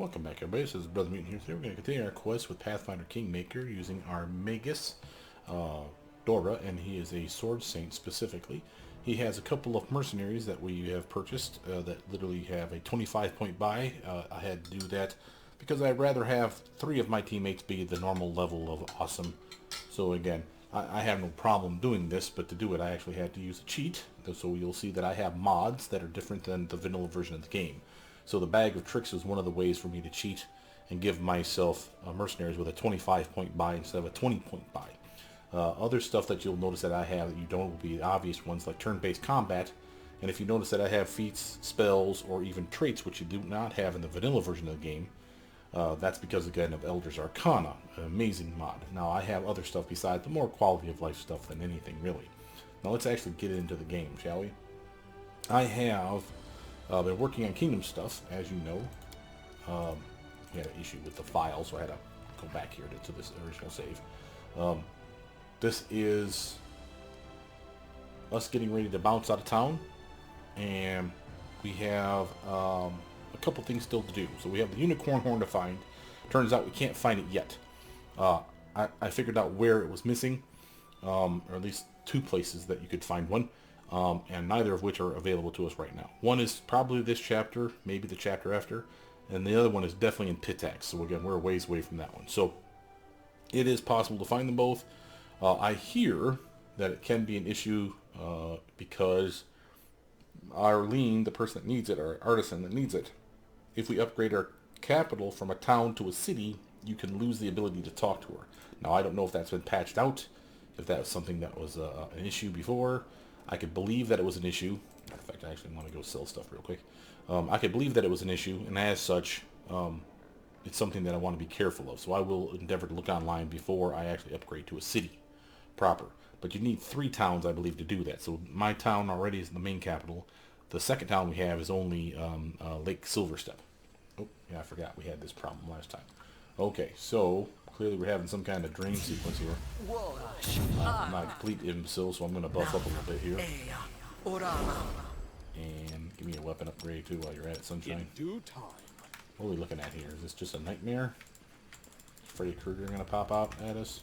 Welcome back, everybody. This is Brother Mutant here. Today we're going to continue our quest with Pathfinder Kingmaker using our Magus, Dorraj, and he is a Sword Saint specifically. He has a couple of mercenaries that we have purchased that literally have a 25-point buy. I had to do that because I'd rather have 3 of my teammates be the normal level of awesome. So again, I have no problem doing this, but to do it I actually had to use a cheat. So you'll see that I have mods that are different than the vanilla version of the game. So the bag of tricks is one of the ways for me to cheat and give myself mercenaries with a 25-point buy instead of a 20-point buy. Other stuff that you'll notice that I have that you don't will be obvious ones like turn-based combat. And if you notice that I have feats, spells, or even traits, which you do not have in the vanilla version of the game, that's because, again, of Elder's Arcana, an amazing mod. Now, I have other stuff besides the more quality of life stuff than anything, really. Now, let's actually get into the game, shall we? I have been working on Kingdom stuff, as you know. We had an issue with the file, so I had to go back here to this original save. This is us getting ready to bounce out of town, and we have a couple things still to do. So we have the unicorn horn to find. Turns out we can't find it yet. I figured out where it was missing, or at least 2 places that you could find one, and neither of which are available to us right now. One is probably this chapter, maybe the chapter after, and the other one is definitely in Pitax. So again, we're a ways away from that one. So it is possible to find them both. I hear that it can be an issue because Arlene, the person that needs it, or artisan that needs it, if we upgrade our capital from a town to a city, you can lose the ability to talk to her. Now, I don't know if that's been patched out, if that was something that was an issue before. I could believe that it was an issue. In fact, I actually want to go sell stuff real quick. I could believe that it was an issue, and as such, it's something that I want to be careful of. So I will endeavor to look online before I actually upgrade to a city proper. But you need 3 towns, I believe, to do that. So my town already is the main capital. The second town we have is only Lake Silverstep. Oh, yeah, I forgot we had this problem last time. Okay, so clearly we're having some kind of dream sequence here. I'm not a complete imbecile, so I'm going to buff up a little bit here. And give me a weapon upgrade too while you're at it, Sunshine. What are we looking at here? Is this just a nightmare? Freddy Krueger going to pop out at us?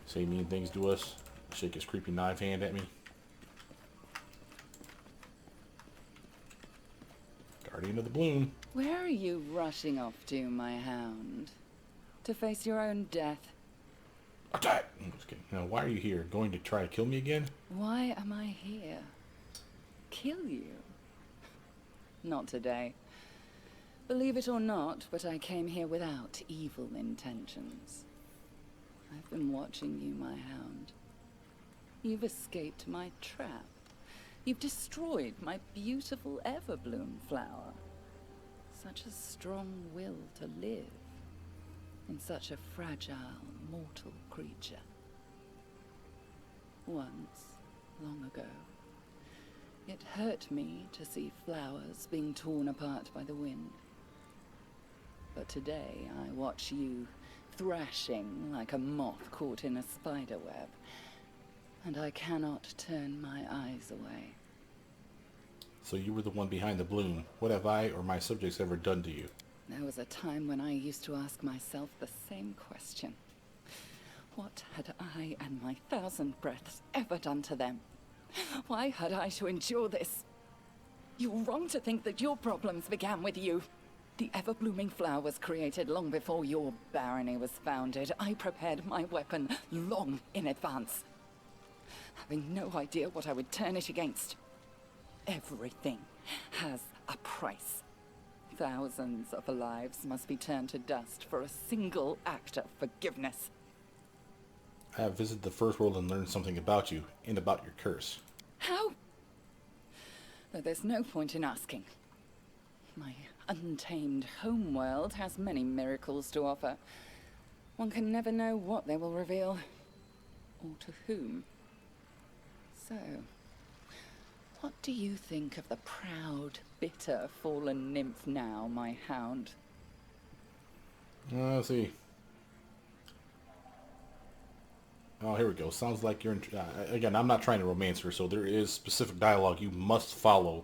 Say mean things to us? Shake his creepy knife hand at me? Guardian of the Bloom. Where are you rushing off to, my hound? To face your own death? Attack! I'm just kidding. Now, why are you here? Going to try to kill me again? Why am I here? Kill you? Not today. Believe it or not, but I came here without evil intentions. I've been watching you, my hound. You've escaped my trap. You've destroyed my beautiful Everbloom flower. Such a strong will to live in such a fragile, mortal creature. Once, long ago, it hurt me to see flowers being torn apart by the wind. But today I watch you thrashing like a moth caught in a spider web, and I cannot turn my eyes away. So you were the one behind the bloom. What have I or my subjects ever done to you? There was a time when I used to ask myself the same question. What had I and my 1,000 breaths ever done to them? Why had I to endure this? You're wrong to think that your problems began with you. The ever-blooming flower was created long before your barony was founded. I prepared my weapon long in advance, having no idea what I would turn it against. Everything has a price. Thousands of lives must be turned to dust for a single act of forgiveness. I have visited the first world and learned something about you and about your curse. How? Though there's no point in asking. My untamed homeworld has many miracles to offer. One can never know what they will reveal, or to whom. So, what do you think of the proud, bitter, fallen nymph now, my hound? Let's see. Oh, here we go. Sounds like you're in... again, I'm not trying to romance her, so there is specific dialogue you must follow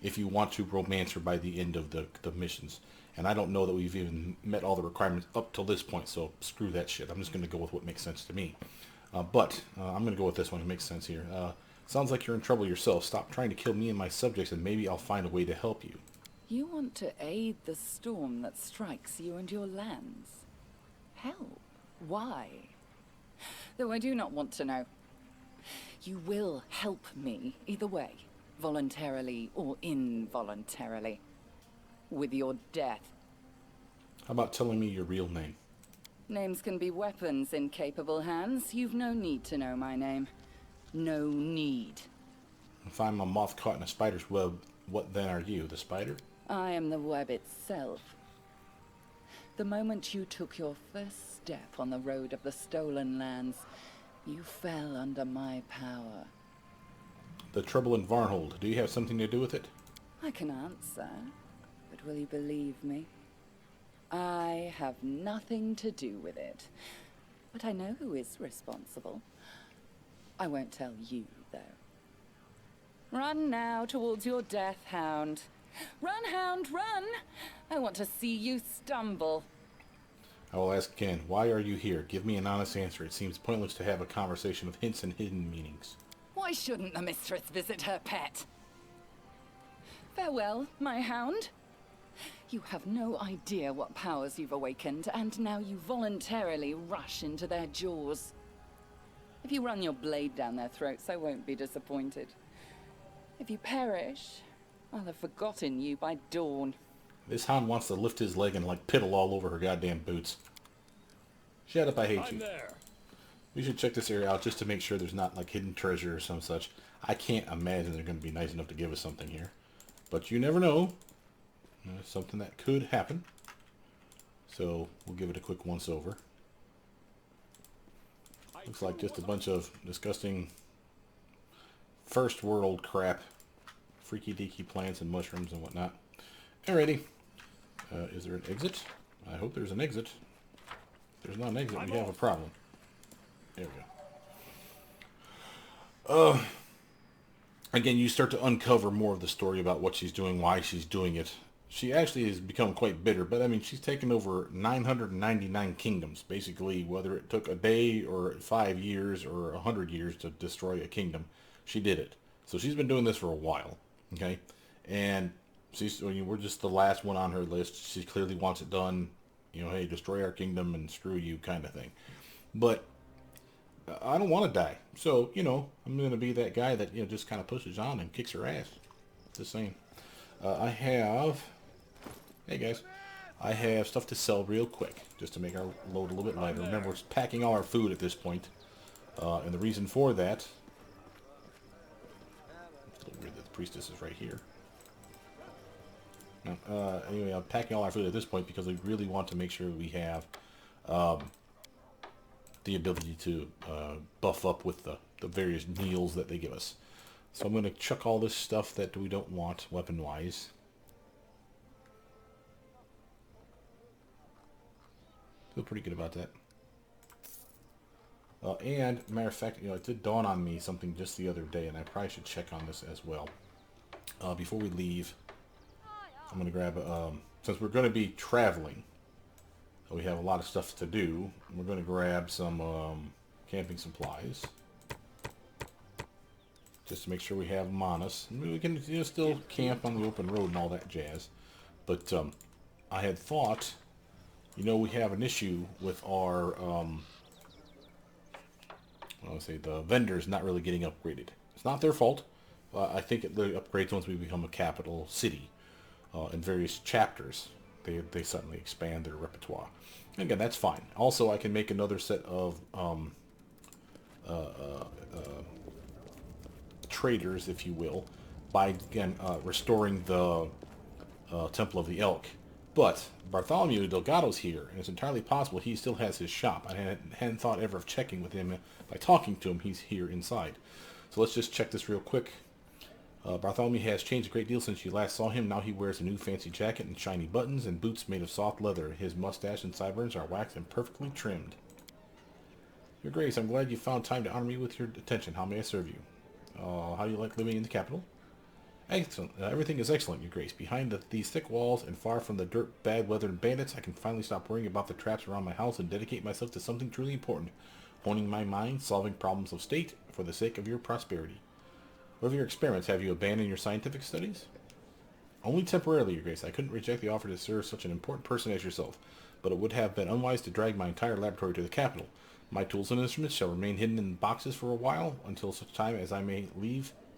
if you want to romance her by the end of the missions. And I don't know that we've even met all the requirements up till this point, so screw that shit. I'm just going to go with what makes sense to me. But I'm going to go with this one. It makes sense here. Sounds like you're in trouble yourself. Stop trying to kill me and my subjects, and maybe I'll find a way to help you. You want to aid the storm that strikes you and your lands? Help? Why? Though I do not want to know. You will help me either way, voluntarily or involuntarily. With your death. How about telling me your real name? Names can be weapons in capable hands. You've no need to know my name. No need. If I'm a moth caught in a spider's web, what then are you, the spider? I am the web itself. The moment you took your first step on the road of the stolen lands, you fell under my power. The trouble in Varnhold, do you have something to do with it? I can answer, but will you believe me? I have nothing to do with it, but I know who is responsible. I won't tell you, though. Run now towards your death, Hound. Run, Hound, run! I want to see you stumble. I will ask again, why are you here? Give me an honest answer. It seems pointless to have a conversation of hints and hidden meanings. Why shouldn't the mistress visit her pet? Farewell, my Hound. You have no idea what powers you've awakened, and now you voluntarily rush into their jaws. If you run your blade down their throats, I won't be disappointed. If you perish, I'll have forgotten you by dawn. This hound wants to lift his leg and like piddle all over her goddamn boots. Shut up, I hate you. We should check this area out just to make sure there's not like hidden treasure or some such. I can't imagine they're going to be nice enough to give us something here. But you never know. Something that could happen. So we'll give it a quick once over. Looks like just a bunch of disgusting first world crap. Freaky deaky plants and mushrooms and whatnot. Alrighty. Is there an exit? I hope there's an exit. If there's not an exit, we have a problem. There we go. Again, you start to uncover more of the story about what she's doing, why she's doing it. She actually has become quite bitter, but I mean, she's taken over 999 kingdoms. Basically, whether it took a day or 5 years or 100 years to destroy a kingdom, she did it. So she's been doing this for a while, okay? And we're just the last one on her list. She clearly wants it done. You know, hey, destroy our kingdom and screw you kind of thing. But I don't want to die. So, you know, I'm going to be that guy that, you know, just kind of pushes on and kicks her ass. Just saying. I have... Hey, guys. I have stuff to sell real quick, just to make our load a little bit lighter. Remember, we're packing all our food at this point. And the reason for that... It's a little weird that the priestess is right here. Anyway, I'm packing all our food at this point because we really want to make sure we have the ability to buff up with the various meals that they give us. So I'm going to chuck all this stuff that we don't want weapon-wise. Feel pretty good about that. And, matter of fact, you know, it did dawn on me something just the other day, and I probably should check on this as well. Before we leave, I'm going to grab, since we're going to be traveling, we have a lot of stuff to do, we're going to grab some camping supplies. Just to make sure we have them on us. I mean, we can, you know, still camp on the open road and all that jazz. But I had thought, you know, we have an issue with our, the vendors not really getting upgraded. It's not their fault. I think it upgrades once we become a capital city. In various chapters, they suddenly expand their repertoire. And again, that's fine. Also, I can make another set of traders, if you will, by, again, restoring the Temple of the Elk. But Bartholomew Delgado's here, and it's entirely possible he still has his shop. I hadn't thought ever of checking with him. By talking to him, he's here inside. So let's just check this real quick. Bartholomew has changed a great deal since you last saw him. Now he wears a new fancy jacket and shiny buttons and boots made of soft leather. His mustache and sideburns are waxed and perfectly trimmed. Your Grace, I'm glad you found time to honor me with your attention. How may I serve you? How do you like living in the capital? Excellent. Everything is excellent, Your Grace. Behind these thick walls and far from the dirt, bad weather, and bandits, I can finally stop worrying about the traps around my house and dedicate myself to something truly important. Honing my mind, solving problems of state for the sake of your prosperity. What of your experiments? Have you abandoned your scientific studies? Only temporarily, Your Grace. I couldn't reject the offer to serve such an important person as yourself, but it would have been unwise to drag my entire laboratory to the capital. My tools and instruments shall remain hidden in boxes for a while, until such time as I may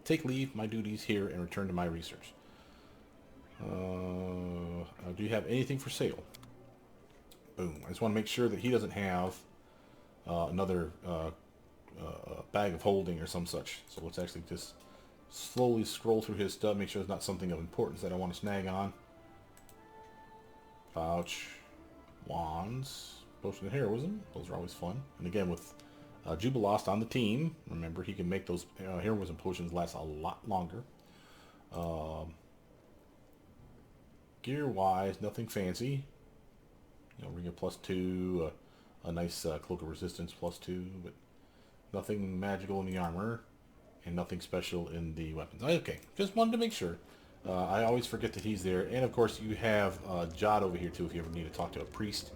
take leave my duties here and return to my research. Do you have anything for sale? Boom. I just want to make sure that he doesn't have another bag of holding or some such. So let's actually just slowly scroll through his stuff, make sure there's not something of importance that I want to snag on. Pouch, wands, potion of heroism. Those are always fun. And again, with Jubilost on the team, remember he can make those heroism potions last a lot longer. Gear-wise, nothing fancy. You know, ring of +2, a nice cloak of resistance +2, but nothing magical in the armor, and nothing special in the weapons. Okay, just wanted to make sure. I always forget that he's there. And of course, you have Jod over here too if you ever need to talk to a priest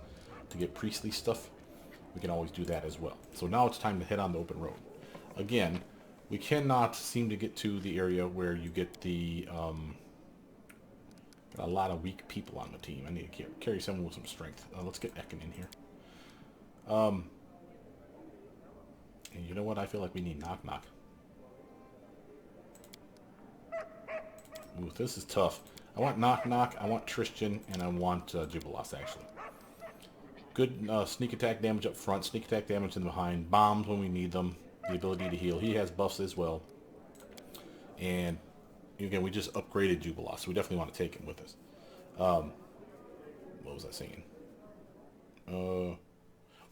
to get priestly stuff. We can always do that as well. So now it's time to head on the open road. Again, we cannot seem to get to the area where you get the a lot of weak people on the team. I need to carry someone with some strength. Let's get Ekin in here. And you know what? I feel like we need Knock Knock. Ooh, this is tough. I want Knock Knock, I want Tristan, and I want Jubilost, actually. Good sneak attack damage up front, sneak attack damage in the behind, bombs when we need them, the ability to heal. He has buffs as well. And again, we just upgraded Jubilost, so we definitely want to take him with us. What was I saying?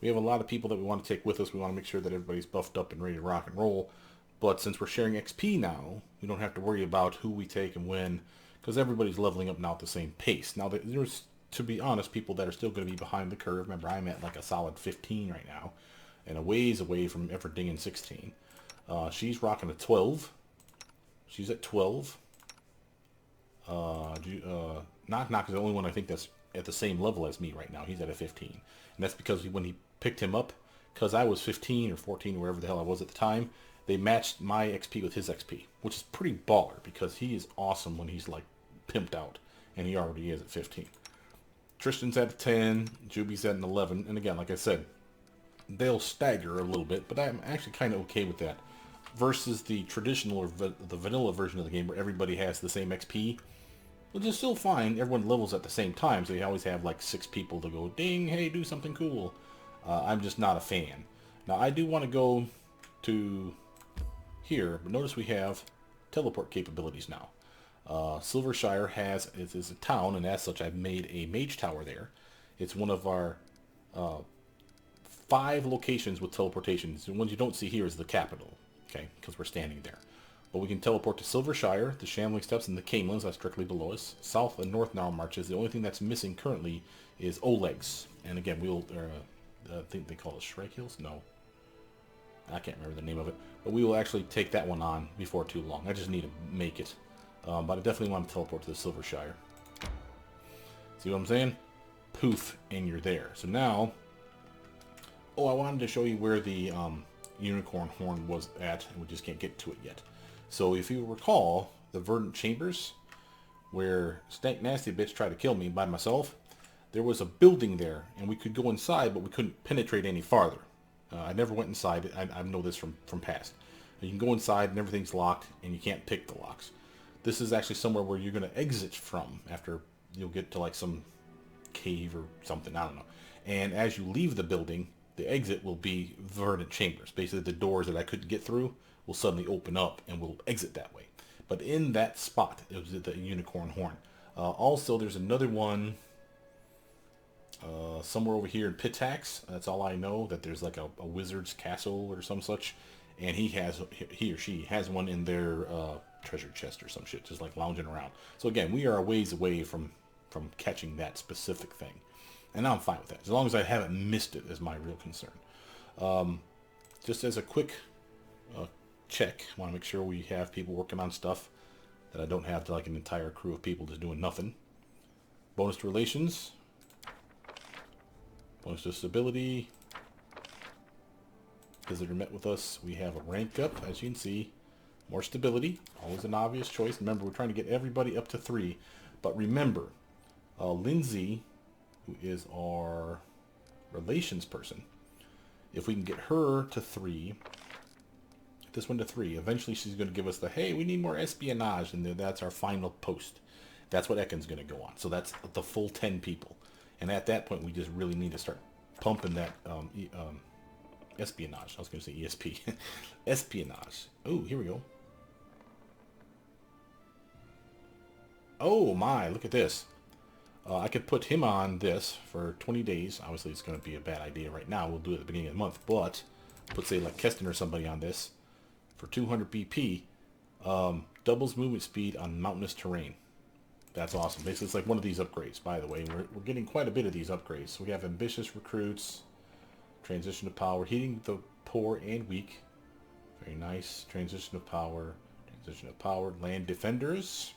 We have a lot of people that we want to take with us. We want to make sure that everybody's buffed up and ready to rock and roll. But since we're sharing XP now, we don't have to worry about who we take and when, because everybody's leveling up now at the same pace. Now, there's, to be honest, people that are still going to be behind the curve. Remember, I'm at like a solid 15 right now, and a ways away from ever dinging 16. She's rocking a 12. She's at 12. Knock Knock is the only one I think that's at the same level as me right now. He's at a 15. And that's because when he picked him up, because I was 15 or 14 or wherever the hell I was at the time, they matched my XP with his XP, which is pretty baller because he is awesome when he's like pimped out, and he already is at 15. Tristan's at 10, Juby's at an 11, and again, like I said, they'll stagger a little bit, but I'm actually kind of okay with that. Versus the traditional or the vanilla version of the game where everybody has the same XP, which is still fine. Everyone levels at the same time, so you always have like 6 people to go, ding, hey, do something cool. I'm just not a fan. Now, I do want to go to here, but notice we have teleport capabilities now. Silvershire is a town, and as such, I've made a mage tower there. It's one of our 5 locations with teleportations. The ones you don't see here is the capital, okay, because we're standing there. But we can teleport to Silvershire, the Shambling Steppes, and the Camelins, that's directly below us. South and North Narrow Marches. The only thing that's missing currently is Oleg's. And again, we'll, I think they call it Shrike Hills? No. I can't remember the name of it. But we will actually take that one on before too long. I just need to make it. But I definitely want to teleport to the Silvershire. See what I'm saying? Poof, and you're there. So now, I wanted to show you where the unicorn horn was at, and we just can't get to it yet. So if you recall, the Verdant Chambers, where Stank Nasty Bitch tried to kill me by myself, there was a building there, and we could go inside, but we couldn't penetrate any farther. I never went inside. I know this from past. You can go inside, and everything's locked, and you can't pick the locks. This is actually somewhere where you're going to exit from after you'll get to like some cave or something. I don't know. And as you leave the building, the exit will be Verdant Chambers. Basically, the doors that I couldn't get through will suddenly open up, and we'll exit that way. But in that spot, it was the unicorn horn. Also, there's another one somewhere over here in Pitax. That's all I know, that there's like a wizard's castle or some such. And he or she has one in their treasure chest or some shit, just like lounging around. So again, we are a ways away from catching that specific thing. And I'm fine with that. As long as I haven't missed it is my real concern. Just as a quick check, I want to make sure we have people working on stuff. that I don't have to like an entire crew of people just doing nothing. Bonus to relations. Bonus to stability. Visitor met with us. We have a rank up, as you can see. More stability. Always an obvious choice. Remember, we're trying to get everybody up to 3. But remember, Lindsay, who is our relations person, if we can get her to 3, get this one to 3, eventually she's going to give us the, hey, we need more espionage, and that's our final post. That's what Ekken's going to go on. So that's the full 10 people. And at that point, we just really need to start pumping that espionage. I was going to say ESP. Espionage. Oh, here we go. Oh my, look at this. I could put him on this for 20 days. Obviously, it's going to be a bad idea right now. We'll do it at the beginning of the month. But put, say, like Keston or somebody on this for 200 BP. Doubles movement speed on mountainous terrain. That's awesome. Basically, it's like one of these upgrades, by the way. We're getting quite a bit of these upgrades. So we have ambitious recruits, transition to power, heating the poor and weak. Very nice. Transition of power, land defenders,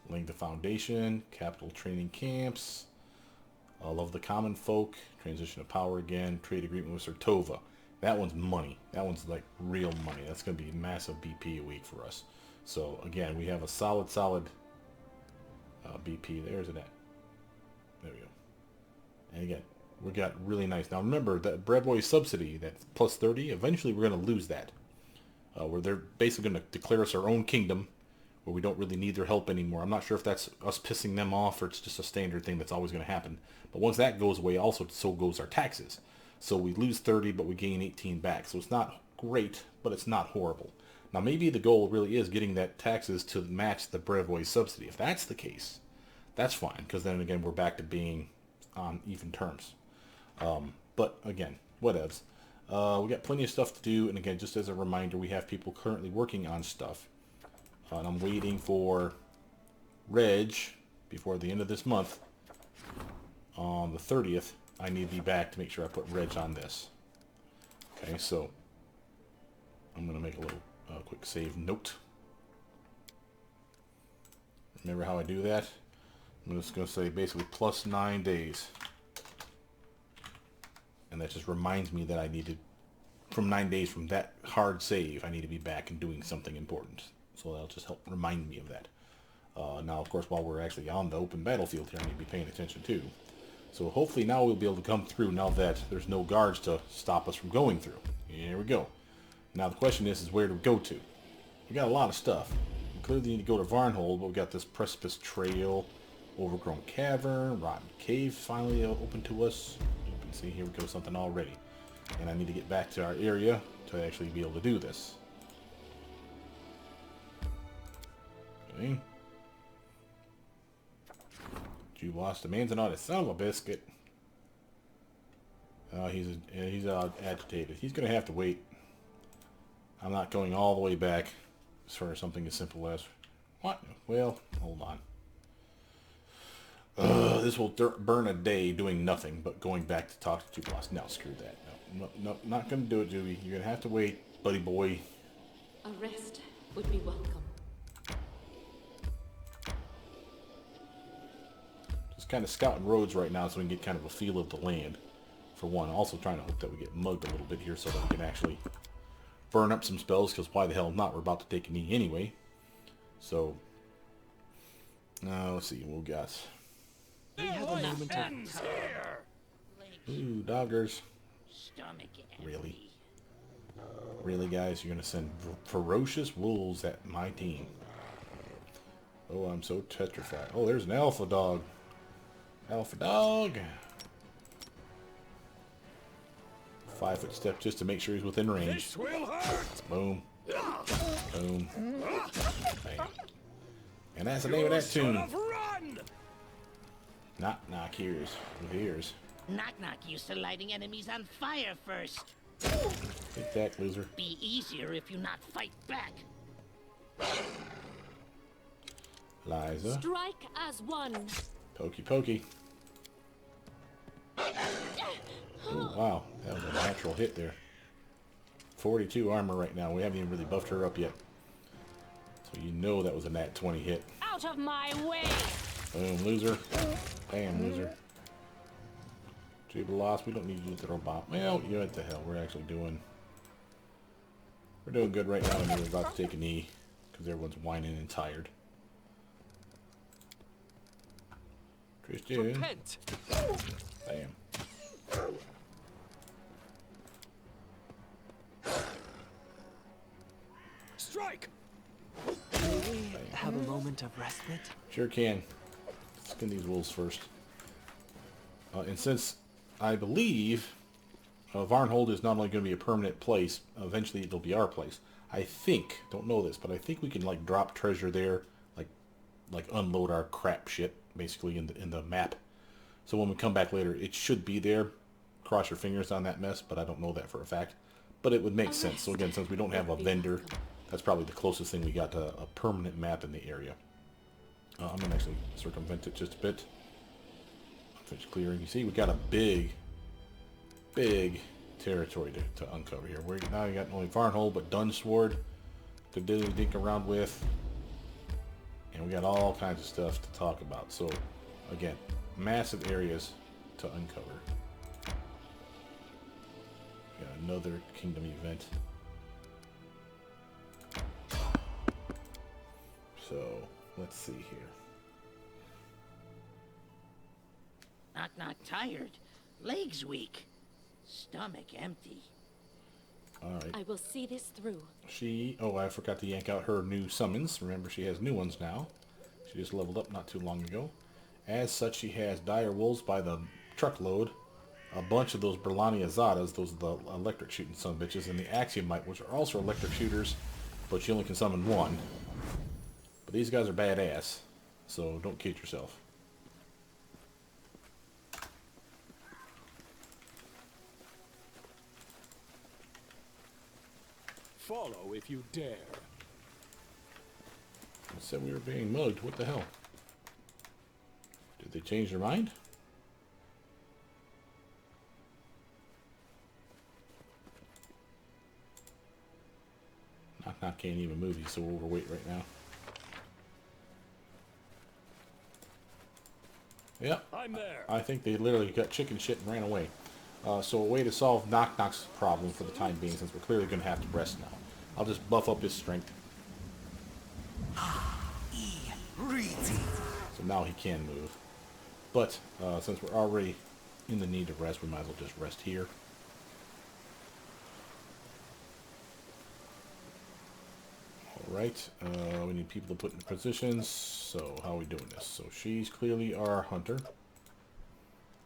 laying the foundation, capital training camps. I love the common folk, transition of power again, trade agreement with Sertova. That one's money. That one's like real money. That's going to be massive BP a week for us. So again, we have a solid BP. There's it at. There we go. And again, we got really nice. Now remember that Brevoy subsidy, that plus 30, eventually we're going to lose that. Where they're basically going to declare us our own kingdom, where we don't really need their help anymore. I'm not sure if that's us pissing them off or it's just a standard thing that's always going to happen. But once that goes away, also so goes our taxes. So we lose 30, but we gain 18 back. So it's not great, but it's not horrible. Now maybe the goal really is getting that taxes to match the Brevoy subsidy. If that's the case, that's fine, because then again we're back to being on even terms. But again, whatevs. We got plenty of stuff to do, and again, just as a reminder, we have people currently working on stuff. And I'm waiting for Reg before the end of this month. On the 30th, I need to be back to make sure I put Reg on this. Okay, so I'm going to make a little quick save note. Remember how I do that? I'm just going to say basically plus 9 days. And that just reminds me that I needed, from 9 days from that hard save, I need to be back and doing something important. So that'll just help remind me of that. Now, of course, while we're actually on the open battlefield here, I need to be paying attention too. So hopefully now we'll be able to come through now that there's no guards to stop us from going through. Here we go. Now the question is where to go to. We got a lot of stuff. We clearly need to go to Varnhold, but we got this precipice trail, overgrown cavern, rotten cave finally open to us. You can see here we go, something already. And I need to get back to our area to actually be able to do this. Okay. You lost a man's an son of a biscuit. He's agitated. He's gonna have to wait. I'm not going all the way back for something as simple as what? Well, hold on. This will burn a day doing nothing but going back to talk to Tublas. No, screw that. No, not gonna do it, Juby. You're gonna have to wait, buddy boy. A rest would be welcome. Kind of scouting roads right now so we can get kind of a feel of the land, for one. Also trying to hope that we get mugged a little bit here so that we can actually burn up some spells, because why the hell not? We're about to take a knee anyway. So let's see, we'll guess. We have a moment of Ooh, doggers. Really guys, you're gonna send ferocious wolves at my team? Oh, I'm so petrified. Oh, there's an alpha dog. Alpha dog. 5 foot step just to make sure he's within range. Boom. Boom. Bang. And that's the name of that tune. Knock knock ears with ears. Knock knock used to lighting enemies on fire first. Take that, loser. Be easier if you not fight back. Liza. Strike as one. Pokey pokey. Ooh, wow, that was a natural hit there. 42 armor right now. We haven't even really buffed her up yet. So you know that was a nat 20 hit. Out of my way! Boom, loser. Bam, loser. Jubal lost. We don't need you to throw bomb. Well, you know what the hell. We're doing good right now, and we're about to take a knee because everyone's whining and tired. Christian. Repent. Bam. Strike. May we have a moment of respite? Sure can. Skin these wolves first. And since I believe Varnhold is not only going to be a permanent place, eventually it'll be our place. I think, don't know this, but I think we can like drop treasure there, like unload our crap shit basically in the map. So when we come back later, it should be there. Cross your fingers on that mess, but I don't know that for a fact. But it would make sense. So again, since we don't have a vendor, that's probably the closest thing we got to a permanent map in the area. I'm going to actually circumvent it just a bit. Finish clearing. You see, we got a big territory to uncover here. Now you got only Varnhold, but Dunsword to dink around with. And we got all kinds of stuff to talk about. So, again, massive areas to uncover. Got another kingdom event. So, let's see here. Knock tired. Legs weak. Stomach empty. Alright. I will see this through. Oh, I forgot to yank out her new summons. Remember, she has new ones now. She just leveled up not too long ago. As such, she has Dire Wolves by the truckload. A bunch of those Berlani Azadas, those are the electric shooting son of bitches, and the Axiomite, which are also electric shooters, but you only can summon one. But these guys are badass, so don't kid yourself. Follow if you dare. I said we were being mugged. What the hell? Did they change their mind? Knock can't even move. He's so overweight right now. Yep. I'm there. I think they literally got chicken shit and ran away. So a way to solve Knock's problem for the time being, since we're clearly going to have to rest now. I'll just buff up his strength. So now he can move. But since we're already in the need of rest, we might as well just rest here. Alright, we need people to put in positions. So how are we doing this? So she's clearly our hunter.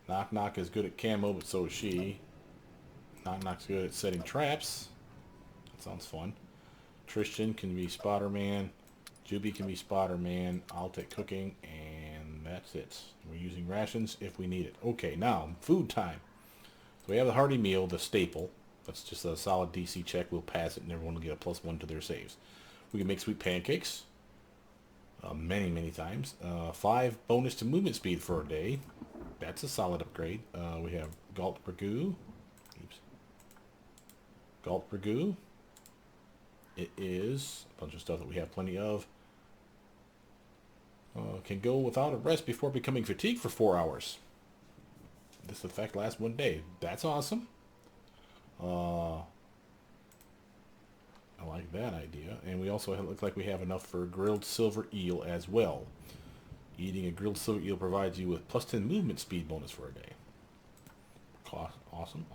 Knock is good at camo, but so is she. Knock's good at setting traps. That sounds fun. Tristan can be spotter man. Juby can be spotter man. I'll take cooking, and that's it. We're using rations if we need it. Okay, now food time. So we have the hearty meal, the staple. That's just a solid DC check. We'll pass it, and everyone will get a +1 to their saves. We can make sweet pancakes. Many times. 5 bonus to movement speed for a day. That's a solid upgrade. We have Galt Ragu. Galt Ragu. It is a bunch of stuff that we have plenty of. Can go without a rest before becoming fatigued for 4 hours. This effect lasts 1 day. That's awesome. I like that idea. And we also look like we have enough for grilled silver eel as well. Eating a grilled silver eel provides you with +10 movement speed bonus for a day. Awesome.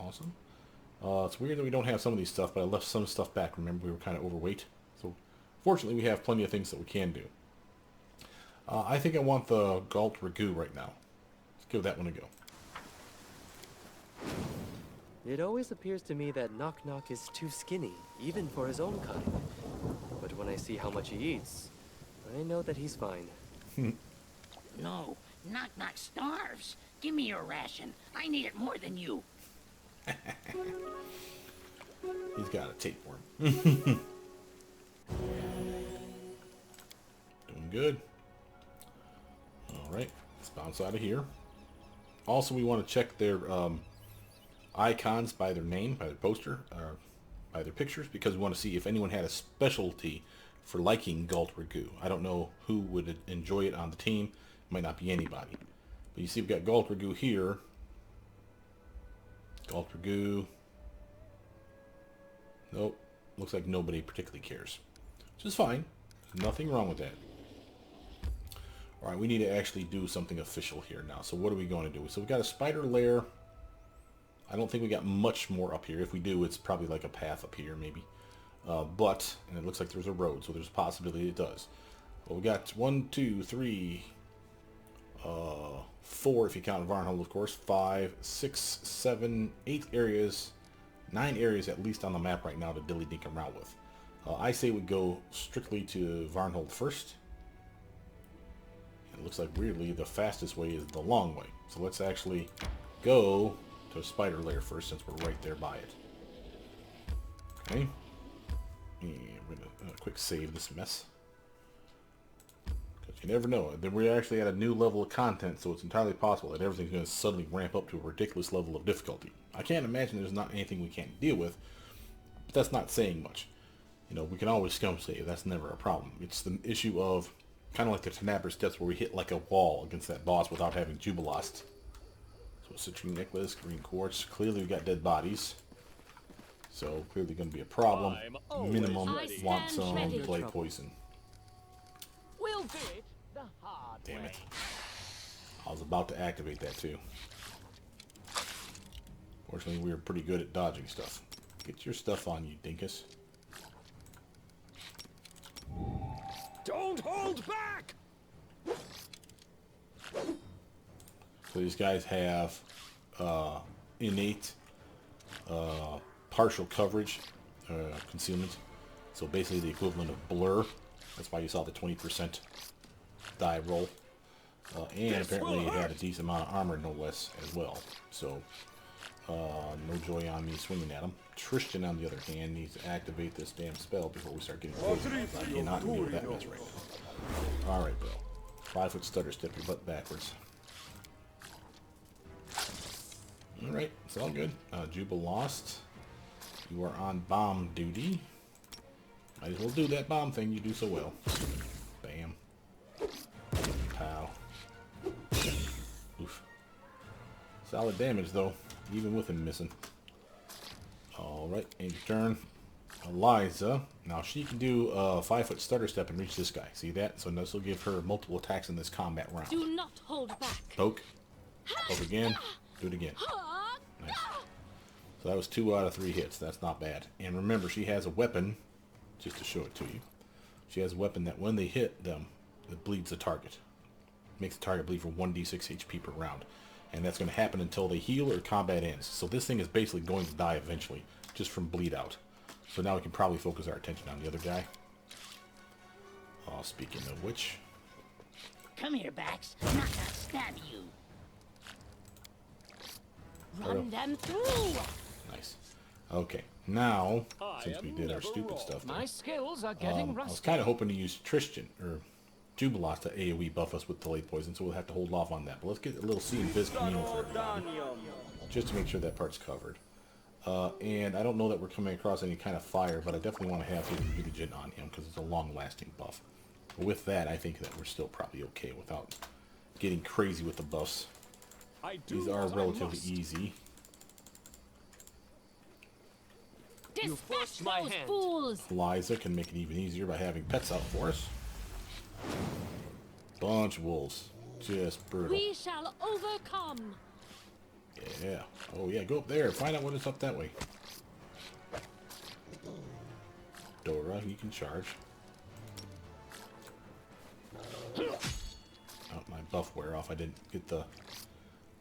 It's weird that we don't have some of these stuff, but I left some stuff back. Remember, we were kind of overweight. So, fortunately, we have plenty of things that we can do. I think I want the Galt Ragu right now. Let's give that one a go. It always appears to me that Knock is too skinny, even for his own kind. But when I see how much he eats, I know that he's fine. No, Knock starves. Give me your ration. I need it more than you. He's got a tapeworm. Doing good. Alright, let's bounce out of here. Also, we want to check their icons by their name, by their poster, or by their pictures, because we want to see if anyone had a specialty for liking Galt Ragu. I don't know who would enjoy it on the team. Might not be anybody. But you see we've got Galt Ragu here. Galt Ragu. Nope. Looks like nobody particularly cares. Which is fine. There's nothing wrong with that. Alright, we need to actually do something official here now. So what are we going to do? So we've got a spider lair. I don't think we got much more up here. If we do, it's probably like a path up here, maybe. And it looks like there's a road, so there's a possibility it does. Well, we got 1, 2, 3, 4 if you count Varnhold, of course. 5, 6, 7, 8 areas. 9 areas at least on the map right now to dilly-dink around with. I say we go strictly to Varnhold first. It looks like, weirdly, the fastest way is the long way. So let's actually go to Spider Lair first, since we're right there by it. Okay. And we're going to quick save this mess. Because you never know. Then we're actually at a new level of content, so it's entirely possible that everything's going to suddenly ramp up to a ridiculous level of difficulty. I can't imagine there's not anything we can't deal with, but that's not saying much. You know, we can always scum save. That's never a problem. It's the issue of kind of like the Tenabra steps where we hit like a wall against that boss without having Jubilost. So citrine necklace, green quartz. Clearly we got dead bodies. So clearly going to be a problem. Minimum want some blade poison. We'll do it the hard Damn way. it. I was about to activate that too. Fortunately we were pretty good at dodging stuff. Get your stuff on, you dinkus. Don't hold back! So these guys have innate partial coverage, concealment. So basically the equivalent of blur. That's why you saw the 20% die roll. And apparently it had a decent amount of armor, no less, as well. So no joy on me swinging at him. Tristan, on the other hand, needs to activate this damn spell before we start getting poisoned. I cannot deal with that mess right now. Alright, bro. 5-foot stutter step your butt backwards. Alright, it's all good. Jubilost, you are on bomb duty. Might as well do that bomb thing you do so well. Bam. Pow. Oof. Solid damage, though, even with him missing. Alright, end your turn. Eliza. Now, she can do a 5-foot stutter step and reach this guy. See that? So this will give her multiple attacks in this combat round. Do not hold back. Poke. Poke again. Do it again. Nice. So that was 2 out of 3 hits. That's not bad. And remember, she has a weapon, just to show it to you. She has a weapon that when they hit them, it bleeds the target. Makes the target bleed for 1d6 HP per round. And that's going to happen until they heal or combat ends. So this thing is basically going to die eventually, just from bleed out. So now we can probably focus our attention on the other guy. Oh, speaking of which... Come here, Bax. I'm not gonna stab you. Run them through. Nice. Okay, now, since we did our stupid stuff, My skills are getting I was rusty. kind of hoping to use Tristan, or Jubilost, to AoE buff us with delayed poison, so we'll have to hold off on that. But let's get a little C and Viz communal for everybody, just to make sure that part's covered. And I don't know that we're coming across any kind of fire, but I definitely want to have hidden mutagen on him, because it's a long-lasting buff. But with that, I think that we're still probably okay without getting crazy with the buffs. These are relatively easy. You Dispatch forced my those hand. fools. Eliza can make it even easier by having pets out for us. Bunch of wolves. Just brutal. We shall overcome. Yeah. Oh yeah, go up there. Find out what is up that way. Dora, you can charge. Oh, my buff wear off. I didn't get the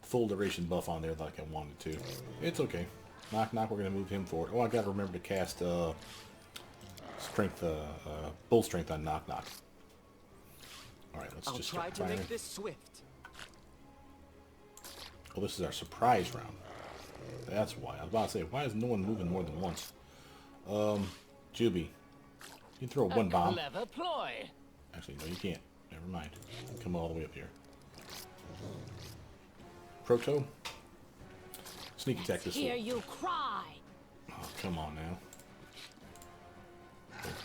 full duration buff on there like I wanted to. It's okay. Knock knock, we're gonna move him forward. Oh, I gotta remember to cast strength bull strength on knock knock. Alright, let's I'll just try start to firing. make this swift. Oh, this is our surprise round. That's why. I was about to say, why is no one moving more than once? Juby. You can throw one bomb. Clever ploy. Actually, no, you can't. Never mind. Come all the way up here. Proto. Sneak attack this Hear one. you cry. Oh, come on now.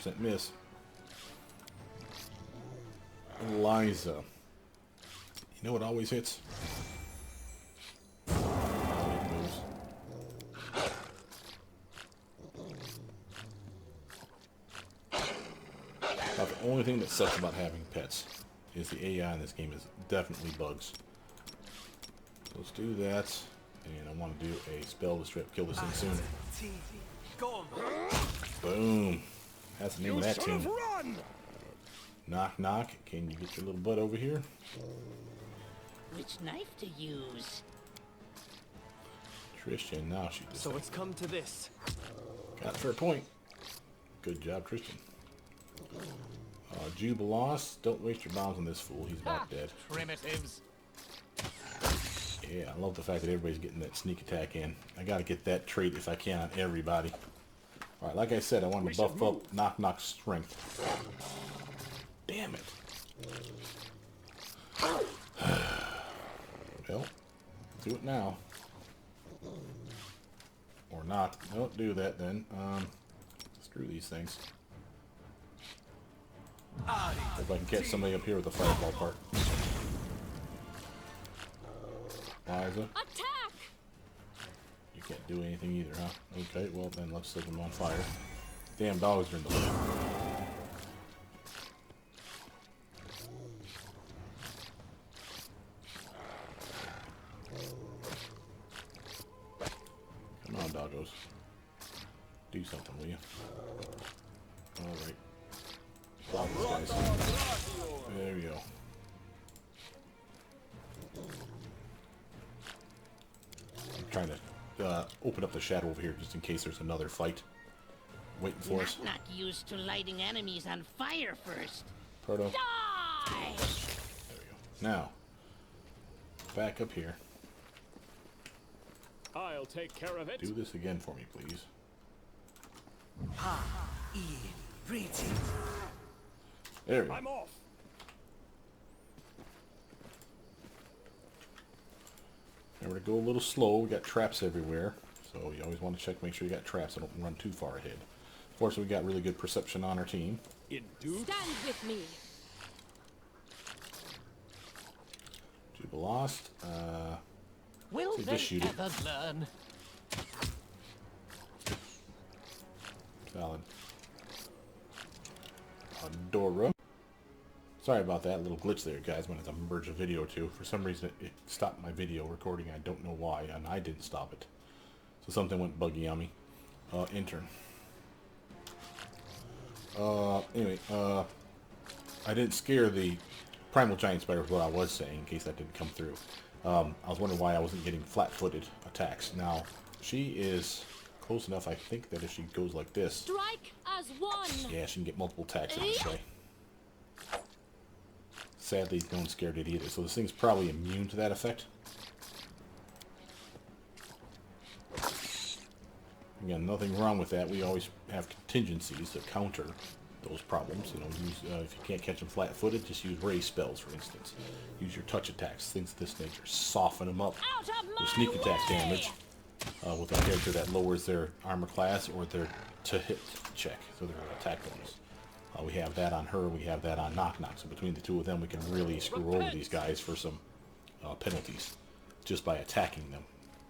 100% miss. Eliza. You know what always hits? Moves. About the only thing that sucks about having pets is the AI in this game is definitely bugs. So let's do that, and I want to do a spell to straight up kill this thing soon. Boom. That's the name of that tune. Knock, knock. Can you get your little butt over here? Which knife to use? Tristan, now shoot this So thing. it's come to this. Got fair point. Good job, Tristan. Jubilos, don't waste your bombs on this fool. He's about dead. Primitives. Yeah, I love the fact that everybody's getting that sneak attack in. I gotta get that trait if I can on everybody. Alright, like I said, I wanted to buff up Knock Knock strength. Damn it. Well, do it now. Or not. Don't do that then. Screw these things. If I can catch somebody up here with a fireball part. Liza, Attack! you can't do anything either, huh? Okay, well then let's set them on fire. Damn dogs are in the way. Come on, doggos. Do something, will you? Alright. Block these guys. There we go. I'm trying to open up the shadow over here just in case there's another fight waiting for us. Knock used to lighting enemies on fire first. Proto. Die! There we go. Now, back up here. I'll take care of it. Do this again for me, please. There we go. I'm off. Remember to go a little slow. We got traps everywhere, so you always want to check, make sure you got traps. So don't run too far ahead. Fortunately, we got really good perception on our team. Induced. Stand with me. Jubilost. Will So they just shoot it. ever learn? Solid. Dora. Sorry about that little glitch there, guys. When I merge a video or two, for some reason it stopped my video recording. I don't know why, and I didn't stop it. So something went buggy on me. Intern. Anyway, I didn't scare the primal giant spider with what I was saying, in case that didn't come through. I was wondering why I wasn't getting flat-footed attacks. Now, she is close enough, I think, that if she goes like this, Strike as one. yeah, she can get multiple attacks in this way. Sadly, no one scared it either, so this thing's probably immune to that effect. Again, nothing wrong with that. We always have contingencies to counter those problems. You know, use, if you can't catch them flat-footed, just use ray spells, for instance. Use your touch attacks, things of this nature. Soften them up Out of with my sneak attack way! damage with a character that lowers their armor class or their to-hit check, so their attack bonus. We have that on her, we have that on Knock Knock, so between the two of them we can really screw over these guys for some penalties just by attacking them,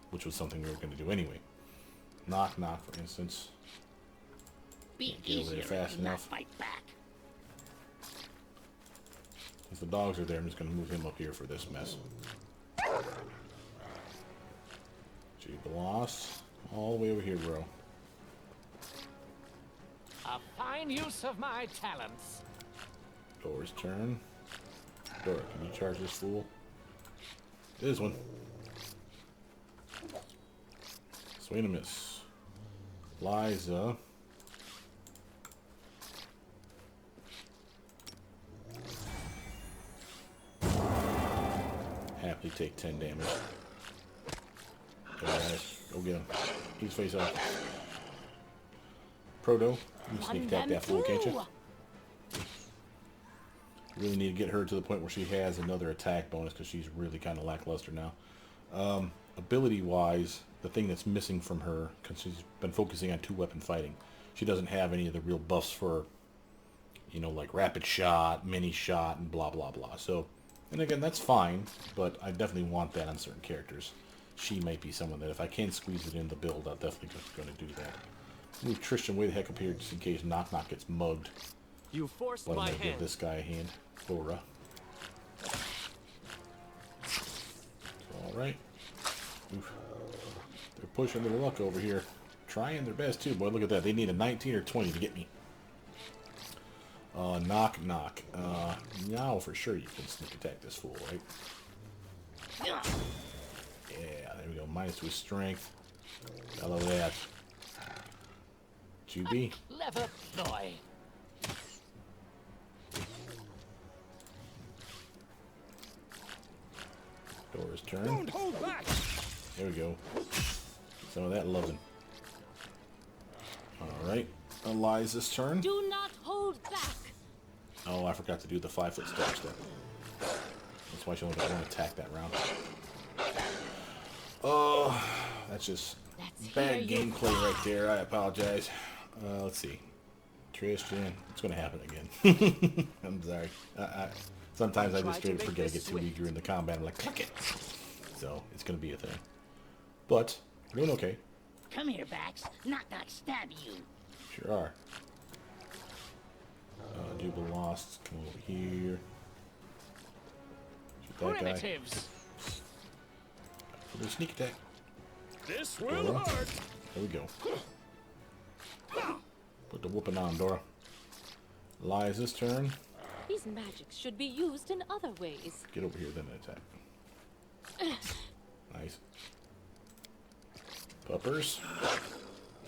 which was something we were going to do anyway. Knock Knock, for instance. Be Can't get over there easier fast if you not enough. fight back. Since the dogs are there, I'm just going to move him up here for this mess. Jubilost, all the way over here, bro. A fine use of my talents. Dora's turn. Dora, can you charge this fool? This one. Swing and a miss. Liza. Happily take 10 damage. Guys, go get him. He's face up. Proto, you can sneak attack that fool, can't you? Really need to get her to the point where she has another attack bonus because she's really kind of lackluster now. Ability-wise, the thing that's missing from her, because she's been focusing on two-weapon fighting, she doesn't have any of the real buffs for, you know, like rapid shot, mini shot, and blah blah blah. So, and again, that's fine, but I definitely want that on certain characters. She might be someone that if I can squeeze it in the build, I'm definitely going to do that. Move Tristan way the heck up here just in case Knock Knock gets mugged. You forced But I'm my going to give hand. this guy a hand. Dorraj. Alright. They're pushing their luck over here. Trying their best too. Boy, look at that. They need a 19 or 20 to get me. Knock Knock. Now for sure you can sneak attack this fool, right? Yeah, there we go. Minus to his strength. I love that. 2B. Clever ploy. Dorraj's turn. Don't hold back. There we go. Some of that loving. Alright. Eliza's turn. Do not hold back. Oh, I forgot to do the 5-foot step. That's why she only got one attack that round. Oh, that's just bad gameplay right there. I apologize. Let's see. Tristan. It's going to happen again. I'm sorry. Sometimes I just straight forget to get too eager in the combat. I'm like, click it. So, it's going to be a thing. But, we're doing okay. Come here, Bax. Knock Knock stab you. Sure are. Double lost. Come over here. Shoot that guy. Primitives. Do a sneak attack. This will Dorraj. hurt. There we go. Put the whooping on, Dorraj. Liza's turn. These magics should be used in other ways. Get over here, then attack. Nice. Puppers.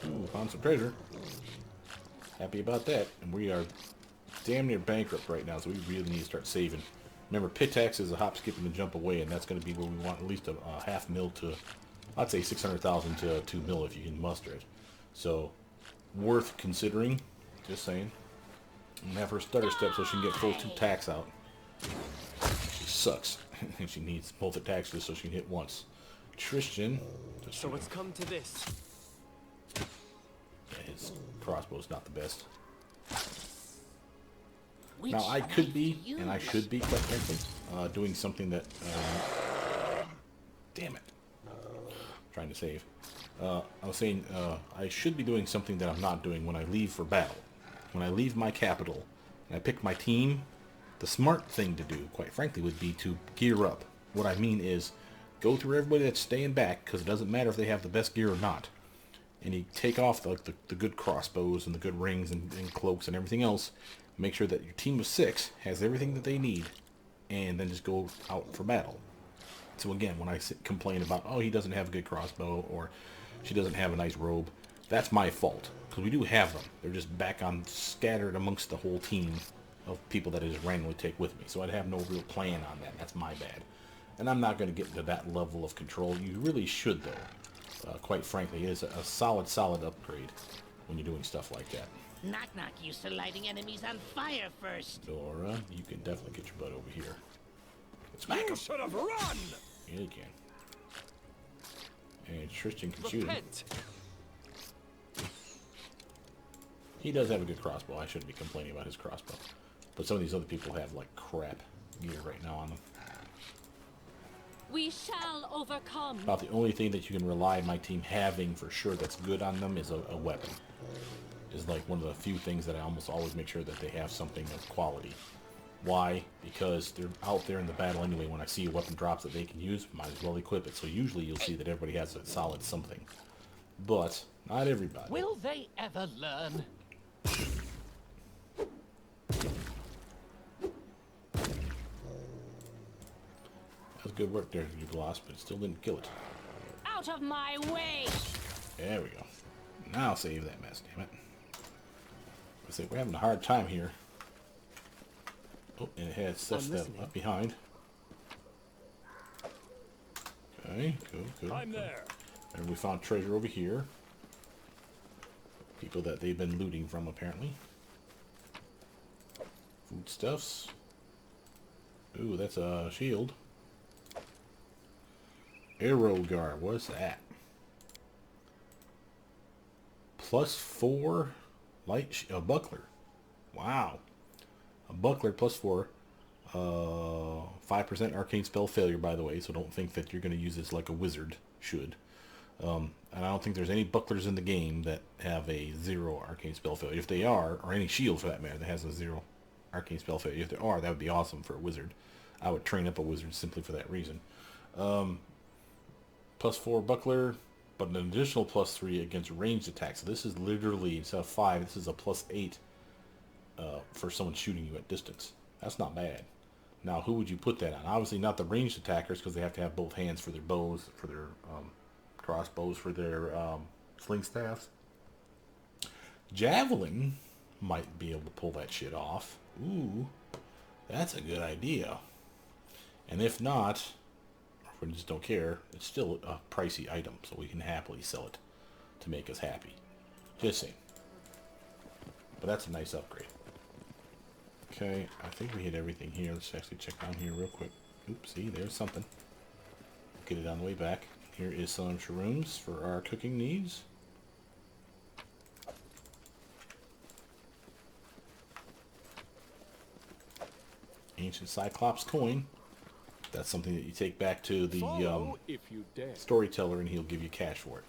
Ooh, found some treasure. Happy about that. And we are damn near bankrupt right now, so we really need to start saving. Remember, Pitax is a hop, skip, and a jump away, and that's going to be where we want at least a half mil to, I'd say 600,000 to 2 mil if you can muster it. So, worth considering. Just saying. And have her stutter step so she can get full 2 attacks out. She sucks. And she needs both attacks just so she can hit once. Tristan. So it's come to this. Yeah, his crossbow's not the best. Which Now, I could be, knife to and I use? should be, quite frankly, doing something that... damn it. Trying to save. I was saying, I should be doing something that I'm not doing when I leave for battle. When I leave my capital, and I pick my team, the smart thing to do, quite frankly, would be to gear up. What I mean is, go through everybody that's staying back, because it doesn't matter if they have the best gear or not. And you take off the good crossbows and the good rings and cloaks and everything else. Make sure that your team of 6 has everything that they need, and then just go out for battle. So again, when I complain about, oh, he doesn't have a good crossbow, or she doesn't have a nice robe, that's my fault. Because we do have them. They're just back on, scattered amongst the whole team of people that I just randomly take with me. So I'd have no real plan on that. That's my bad. And I'm not going to get into that level of control. You really should, though. Quite frankly, it is a solid upgrade when you're doing stuff like that. Knock Knock used to lighting enemies on fire first. Dorraj, you can definitely get your butt over here. Let's back You him. should have run. Yeah, you can. And Tristan can shoot him. Repent. He does have a good crossbow. I shouldn't be complaining about his crossbow. But some of these other people have, like, crap gear right now on them. We shall overcome. About the only thing that you can rely on my team having for sure that's good on them is a weapon. Is like one of the few things that I almost always make sure that they have something of quality. Why? Because they're out there in the battle anyway. When I see a weapon drops that they can use, might as well equip it. So usually you'll see that everybody has a solid something. But not everybody. Will they ever learn? That was good work there, you lost, but it still didn't kill it. Out of my way. There we go. Now save that mess, damn it. I say we're having a hard time here. Oh, and it had stuff that up behind. Okay, good. I'm there. And we found treasure over here. People that they've been looting from, apparently. Foodstuffs. Ooh, that's a shield. Arrow guard, what's that? +4 light buckler. Wow. A buckler +4. 5% arcane spell failure, by the way, so don't think that you're going to use this like a wizard should. And I don't think there's any bucklers in the game that have a 0 arcane spell failure. If they are, or any shield for that matter that has a 0 arcane spell failure, if there are, that would be awesome for a wizard. I would train up a wizard simply for that reason. +4 buckler, but an additional +3 against ranged attacks. So this is literally, instead of 5, this is a +8 for someone shooting you at distance. That's not bad. Now, who would you put that on? Obviously not the ranged attackers, because they have to have both hands for their bows, for their crossbows, for their sling staffs. Javelin might be able to pull that shit off. Ooh, that's a good idea. And if not, or if we just don't care, it's still a pricey item, so we can happily sell it to make us happy. Just saying. But that's a nice upgrade. Okay, I think we hit everything here. Let's actually check down here real quick. Oops, see, there's something. Get it on the way back. Here is some shrooms for our cooking needs. Ancient Cyclops coin. That's something that you take back to the if you dare. storyteller, and he'll give you cash for it.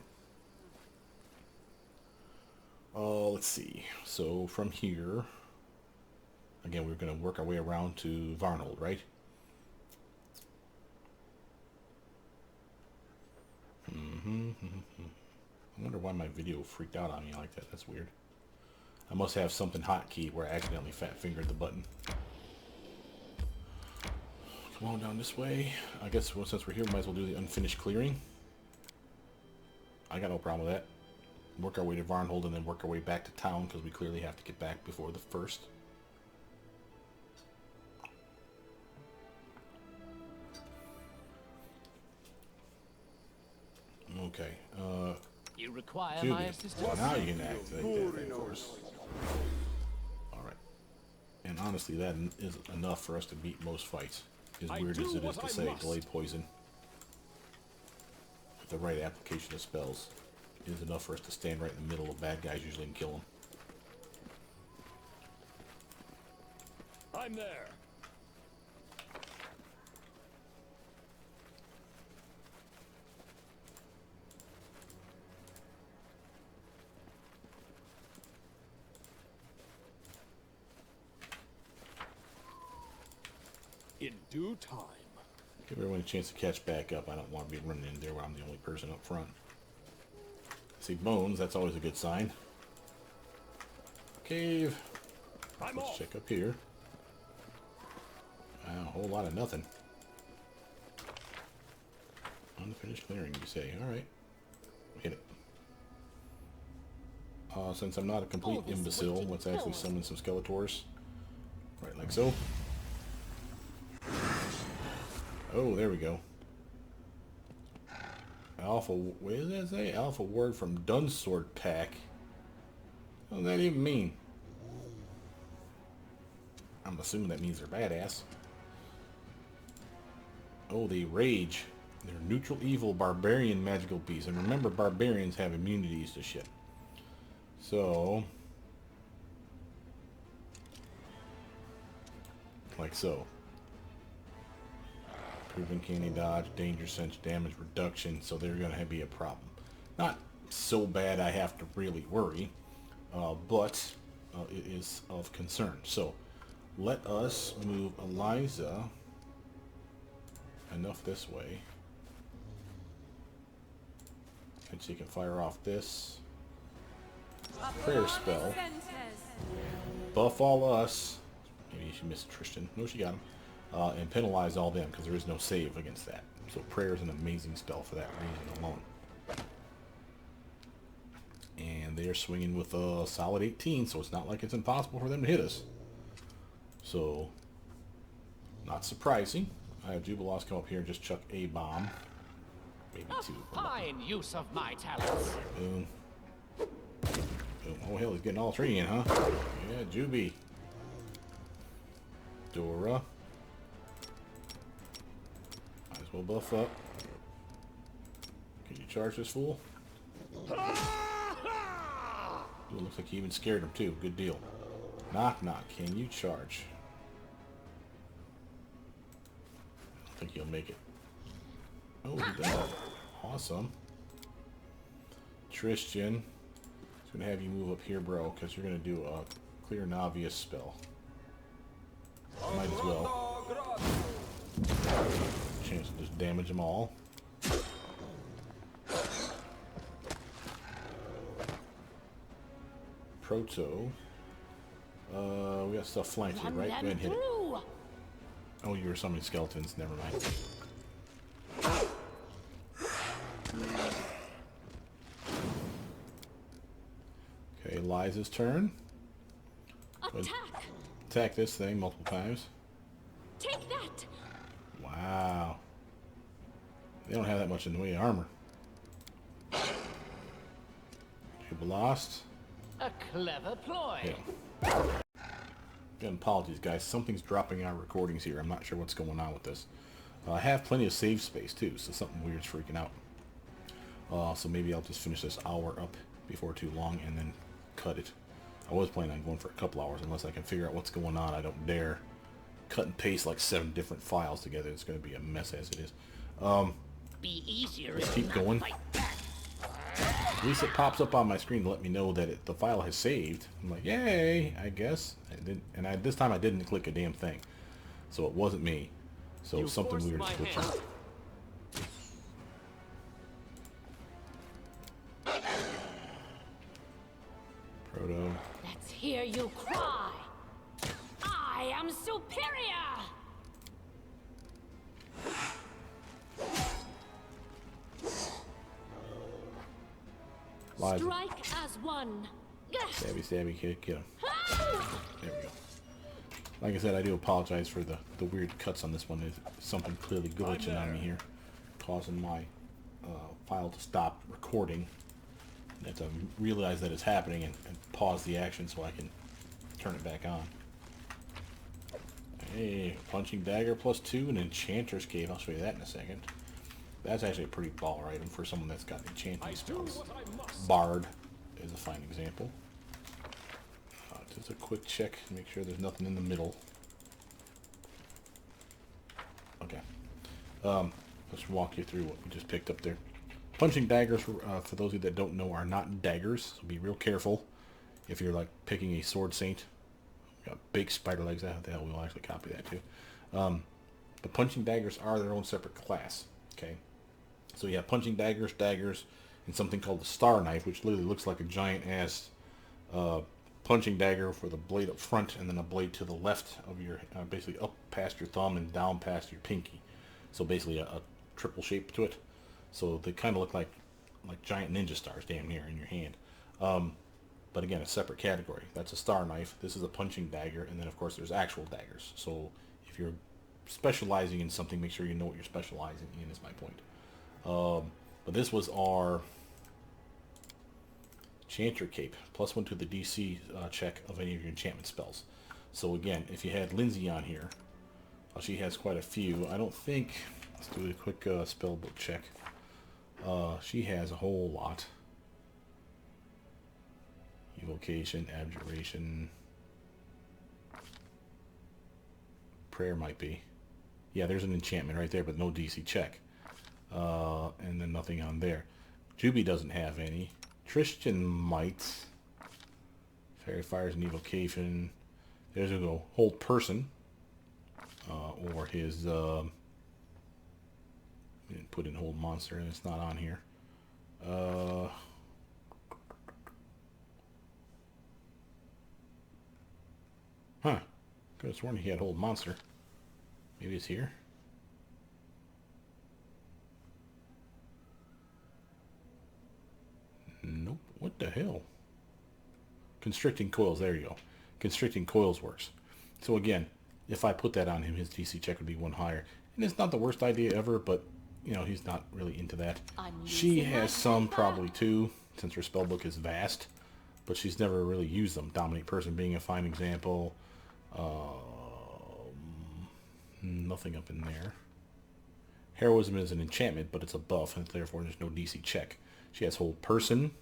Let's see. So from here, again, we're going to work our way around to Varnold, right? I wonder why my video freaked out on me like that. That's weird. I must have something hotkeyed where I accidentally fat fingered the button. Come on down this way. I guess since we're here, we might as well do the unfinished clearing. I got no problem with that. Work our way to Varnhold and then work our way back to town, because we clearly have to get back before the 1st. Okay. You require Judy. my assistance? Now you can activate that, of course. Alright. And honestly, that is enough for us to beat most fights. As weird as it is to say, delayed poison, with the right application of spells, is enough for us to stand right in the middle of bad guys usually and kill them. I'm there. In due time. Give everyone a chance to catch back up. I don't want to be running in there where I'm the only person up front. See bones, that's always a good sign. Cave. Let's check up here. A whole lot of nothing. Unfinished clearing, you say. Alright. Hit it. Since I'm not a complete imbecile, let's actually summon some Skeletors. Right, like so. Oh, there we go. Alpha, what does that say? Alpha word from Dunsword Pack. What does that even mean? I'm assuming that means they're badass. Oh, they rage. They're neutral evil barbarian magical beasts. And remember, barbarians have immunities to shit. So, like so. Proven candy dodge, danger sense, damage reduction, so they're going to be a problem. Not so bad I have to really worry, but it is of concern. So let us move Eliza enough this way, and she can fire off this prayer spell. Buff all us. Maybe she missed Tristan. No, she got him. And penalize all them, because there is no save against that. So prayer is an amazing spell for that reason alone. And they're swinging with a solid 18, so it's not like it's impossible for them to hit us. So, not surprising. I have Jubilos come up here and just chuck a bomb. Maybe two. Fine use of my talents. Boom. Boom. Oh hell, he's getting all three in, huh? Yeah, Juby. Dora. Might as well buff up. Can you charge this fool? Ooh, looks like you even scared him too. Good deal. Knock knock. Can you charge? think he'll make it. Oh, he does. Awesome. Tristan, it's going to have you move up here, bro, because you're going to do a clear and obvious spell. Might as well. Chance to just damage them all. Proto. We got stuff flanked here, right? Go ahead and hit it. Oh, you were summoning skeletons. Never mind. Okay, Liza's turn. Attack this thing multiple times. Take that! Wow. They don't have that much in the way of armor. People lost. A clever ploy. Yeah. Again, apologies, guys. Something's dropping our recordings here. I'm not sure what's going on with this. I have plenty of save space, too, so something weird's freaking out. So maybe I'll just finish this hour up before too long and then cut it. I was planning on going for a couple hours unless I can figure out what's going on. I don't dare cut and paste like 7 different files together. It's going to be a mess as it is. Be easier Let's if keep not going. fight back. At least it pops up on my screen to let me know that the file has saved. I'm like, yay, I guess. This time I didn't click a damn thing. So it wasn't me. So You something forced weird my is glitching. hand. Proto. Let's hear you cry. I am superior! Liza. Strike as one. Stabby, stabby, kick, get him. There we go. Like I said, I do apologize for the weird cuts on this one. There's something clearly glitching on me here, causing my file to stop recording. I have to realize that it's happening and pause the action so I can turn it back on. Hey, punching dagger +2 and enchanter's cave. I'll show you that in a second. That's actually a pretty baller item for someone that's got enchanting spells. Bard is a fine example. Just a quick check to make sure there's nothing in the middle. Okay. Let's walk you through what we just picked up there. Punching daggers, for those of you that don't know, are not daggers, so be real careful if you're like picking a sword saint. Got big spider legs. How the hell we'll actually copy that too. The punching daggers are their own separate class. Okay. So you have punching daggers, and something called the star knife, which literally looks like a giant ass punching dagger with a blade up front and then a blade to the left of your, basically up past your thumb and down past your pinky. So basically a triple shape to it. So they kind of look like giant ninja stars damn near in your hand. But again, a separate category. That's a star knife. This is a punching dagger. And then of course there's actual daggers. So if you're specializing in something, make sure you know what you're specializing in, is my point. But this was our Enchanter Cape, +1 to the DC check of any of your enchantment spells. So again, if you had Lindsay on here, she has quite a few. I don't think, let's do a quick spellbook check. She has a whole lot. Evocation, Abjuration, Prayer might be. Yeah, there's an enchantment right there, but no DC check. And then nothing on there. Juby doesn't have any. Tristan might. Fairy Fires and Evocation. There's a go. Hold Person. Or his... we didn't put in Hold Monster, and it's not on here. Huh. Could have sworn he had Hold Monster. Maybe it's here. Nope. What the hell? Constricting Coils. There you go. Constricting Coils works. So again, if I put that on him, his DC check would be 1 higher. And it's not the worst idea ever, but, you know, he's not really into that. She has some probably too, since her spellbook is vast. But she's never really used them. Dominate Person being a fine example. Nothing up in there. Heroism is an enchantment, but it's a buff, and therefore there's no DC check. She has Hold Person.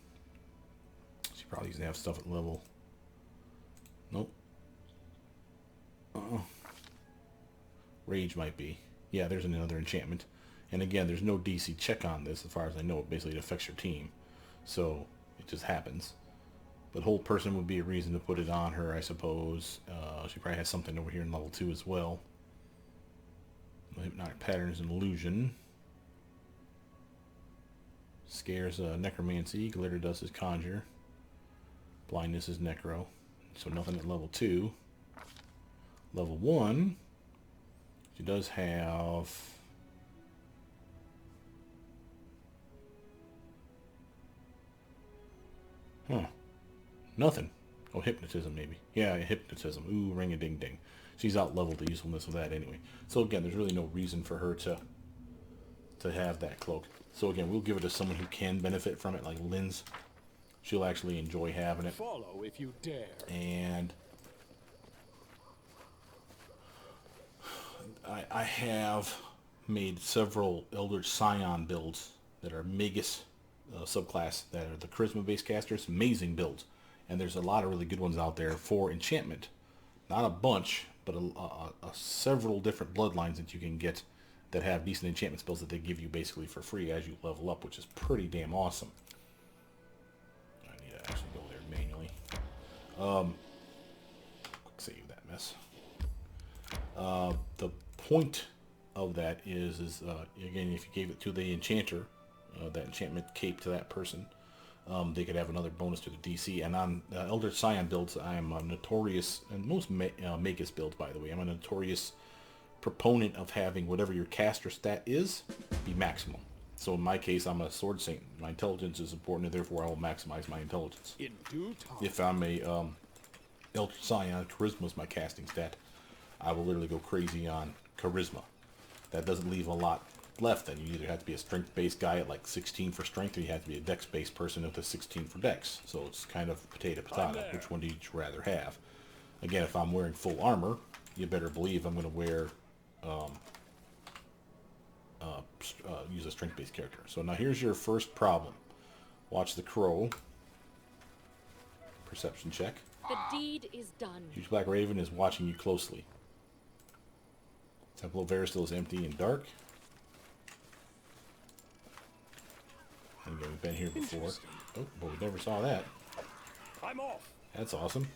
She probably doesn't have stuff at level. Nope. Rage might be. Yeah, there's another enchantment. And again, there's no DC check on this as far as I know. Basically, it affects your team. So it just happens. But hold person would be a reason to put it on her, I suppose. She probably has something over here in level 2 as well. Hypnotic patterns and illusion. Scares necromancy. Glitter dust is conjure. Blindness is necro. So nothing at level 2. Level 1. She does have... Huh. Nothing. Oh, hypnotism maybe. Yeah, hypnotism. Ooh, ring-a-ding-ding. She's out-leveled the usefulness of that anyway. So again, there's really no reason for her to have that cloak. So again, we'll give it to someone who can benefit from it, like Lynn's. She'll actually enjoy having it. Follow if you dare. And I have made several Eldritch Scion builds that are Magus subclass, that are the charisma-based casters. Amazing builds. And there's a lot of really good ones out there for enchantment. Not a bunch, but several different bloodlines that you can get that have decent enchantment spells that they give you basically for free as you level up, which is pretty damn awesome. I need to actually go there manually. Quick save that mess. The point of that is again, if you gave it to the enchanter, that enchantment cape to that person, they could have another bonus to the DC. And on Eldritch Scion builds, I am a notorious, and most Magus builds, by the way, I'm a notorious proponent of having whatever your caster stat is be maximum. So in my case, I'm a sword saint. My intelligence is important, and therefore I will maximize my intelligence. In due time. If I'm a Eldritch Scion, charisma is my casting stat. I will literally go crazy on charisma. That doesn't leave a lot left. Then you either have to be a strength-based guy at like 16 for strength, or you have to be a dex-based person with a 16 for dex. So it's kind of potato. Which one do you rather have? Again, if I'm wearing full armor, you better believe I'm going to wear use a strength-based character. So now here's your first problem. Watch the crow. Perception check. The deed is done. Huge Black Raven is watching you closely. Temple of Veristil is empty and dark. And again, we've been here before. Oh, but we never saw that. I'm off. That's awesome.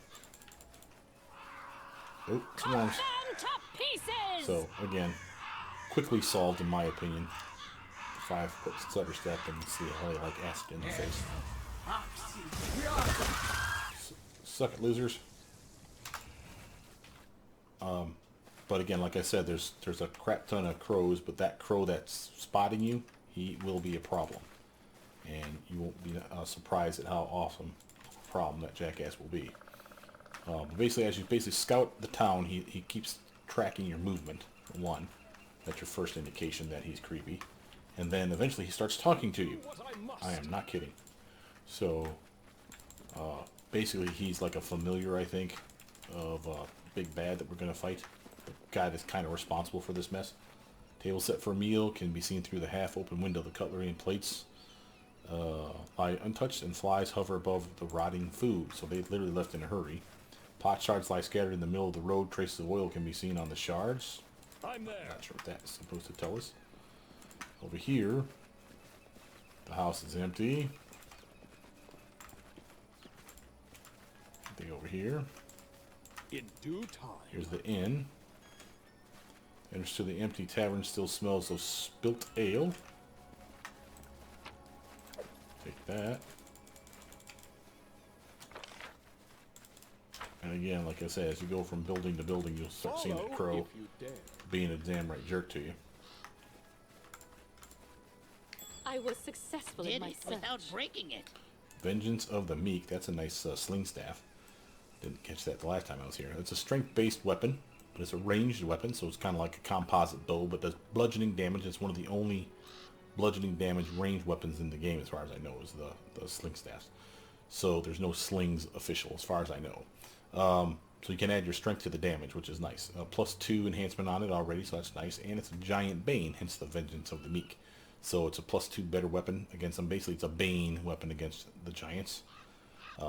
Oh, swarms. Them to pieces! So, again, quickly solved in my opinion. 5-foot Silverstep and see how they like acid in the face. Suck it, losers. But again, like I said, there's a crap ton of crows, but that crow that's spotting you, he will be a problem. And you won't be surprised at how awesome a problem that jackass will be. But basically, as you scout the town, he keeps tracking your movement, one. That's your first indication that he's creepy. And then eventually he starts talking to you. I am not kidding. So, basically he's like a familiar, I think, of Big Bad that we're going to fight. The guy that's kind of responsible for this mess. Table set for a meal can be seen through the half-open window. The cutlery and plates lie untouched, and flies hover above the rotting food. So they literally left in a hurry. Pot shards lie scattered in the middle of the road. Traces of oil can be seen on the shards. I'm there. Not sure what that's supposed to tell us. Over here, the house is empty. I think over here. In due time. Here's the inn. Enters to the empty tavern, still smells of spilt ale. Take that. And again, like I said, as you go from building to building, you'll start seeing that crow being a damn right jerk to you. I was successful in Did my it search. without breaking it. Vengeance of the Meek. That's a nice sling staff. Didn't catch that the last time I was here. It's a strength-based weapon, but it's a ranged weapon, so it's kind of like a composite bow, but does bludgeoning damage. It's one of the only bludgeoning damage ranged weapons in the game, as far as I know, is the sling staffs. So there's no slings official, as far as I know. So you can add your strength to the damage, which is nice. +2 enhancement on it already, so that's nice. And it's a giant bane, hence the Vengeance of the Meek. So it's a +2 better weapon against them. Basically, it's a bane weapon against the giants.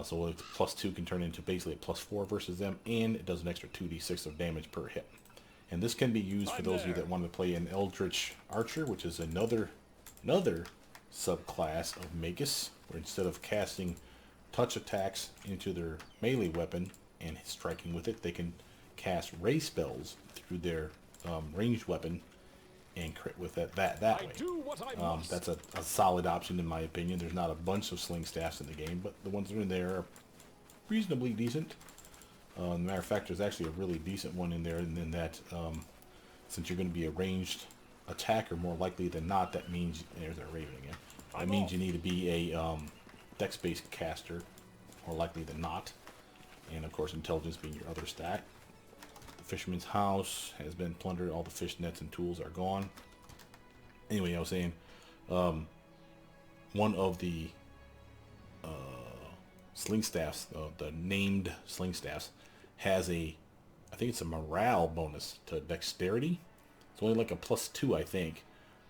So it's +2 can turn into basically a +4 versus them, and it does an extra 2d6 of damage per hit. And this can be used for those of you that want to play an Eldritch Archer, which is another subclass of Magus, where instead of casting touch attacks into their melee weapon and striking with it, they can cast ray spells through their ranged weapon and crit with that way. That's a solid option in my opinion. There's not a bunch of sling staffs in the game, but the ones that are in there are reasonably decent. As a matter of fact, there's actually a really decent one in there, and then that since you're going to be a ranged attacker more likely than not, that means, there's that Raven again, that means you need to be a dex-based caster more likely than not, and of course intelligence being your other stat. The fisherman's house has been plundered, all the fish nets and tools are gone. Anyway, I was saying one of the sling staffs, the named sling staffs, has I think it's a morale bonus to dexterity. It's only like a +2, I think,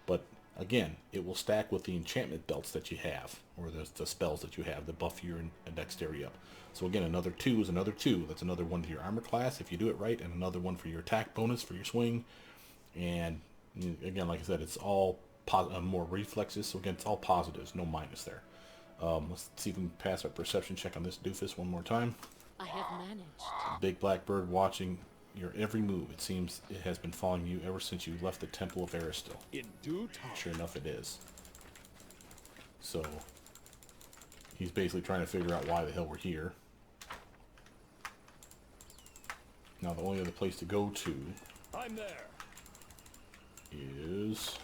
but again, it will stack with the enchantment belts that you have, or the spells that you have that buff your dexterity up. So again, another 2 is another 2. That's another one to your armor class if you do it right, and another one for your attack bonus for your swing. And again, like I said, it's all more reflexes. So again, it's all positives, no minus there. Let's see if we can pass our perception check on this doofus one more time. I have managed. Big black bird watching your every move. It seems it has been following you ever since you left the Temple of Aristil. In due time. Sure enough, it is. So he's basically trying to figure out why the hell we're here. Now the only other place to go to I'm there. is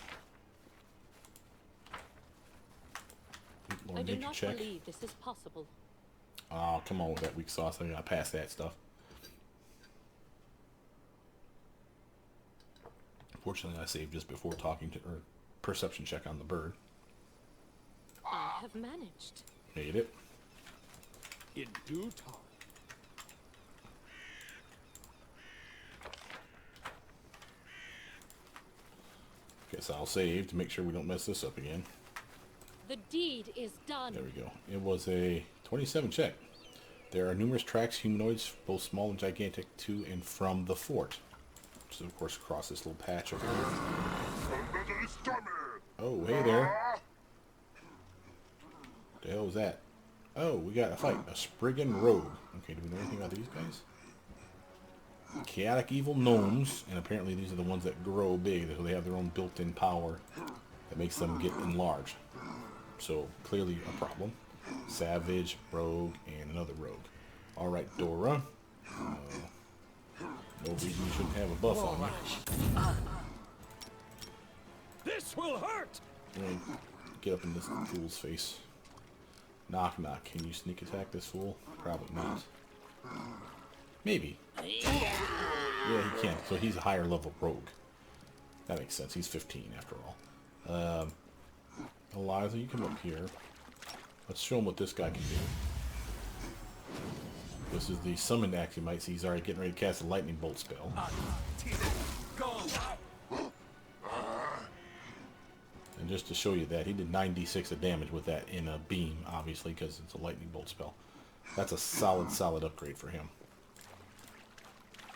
I do nature not check. believe this is possible. Oh, come on with that weak sauce. I gotta pass that stuff. Fortunately, I saved just before talking to, or perception check on the bird. I have managed. Made it. In due time. Guess I'll save to make sure we don't mess this up again. The deed is done. There we go. It was a 27 check. There are numerous tracks, humanoids, both small and gigantic, to and from the fort. Which is, of course, across this little patch over here. Oh, hey there. What the hell was that? Oh, we got a fight. A Spriggan Rogue. Okay, do we know anything about these guys? Chaotic evil gnomes, and apparently these are the ones that grow big, so they have their own built-in power that makes them get enlarged. So, clearly a problem. Savage, rogue, and another rogue. Alright, Dora. No reason you shouldn't have a buff on you. This will hurt. Get up in this fool's face. Knock knock. Can you sneak attack this fool? Probably not. Maybe. Yeah, he can. So he's a higher level rogue. That makes sense. He's 15 after all. Eliza, you come up here. Let's show him what this guy can do. This is the summoned axe. You might see he's already getting ready to cast a lightning bolt spell. And just to show you that, he did 9d6 of damage with that in a beam, obviously, because it's a lightning bolt spell. That's a solid upgrade for him.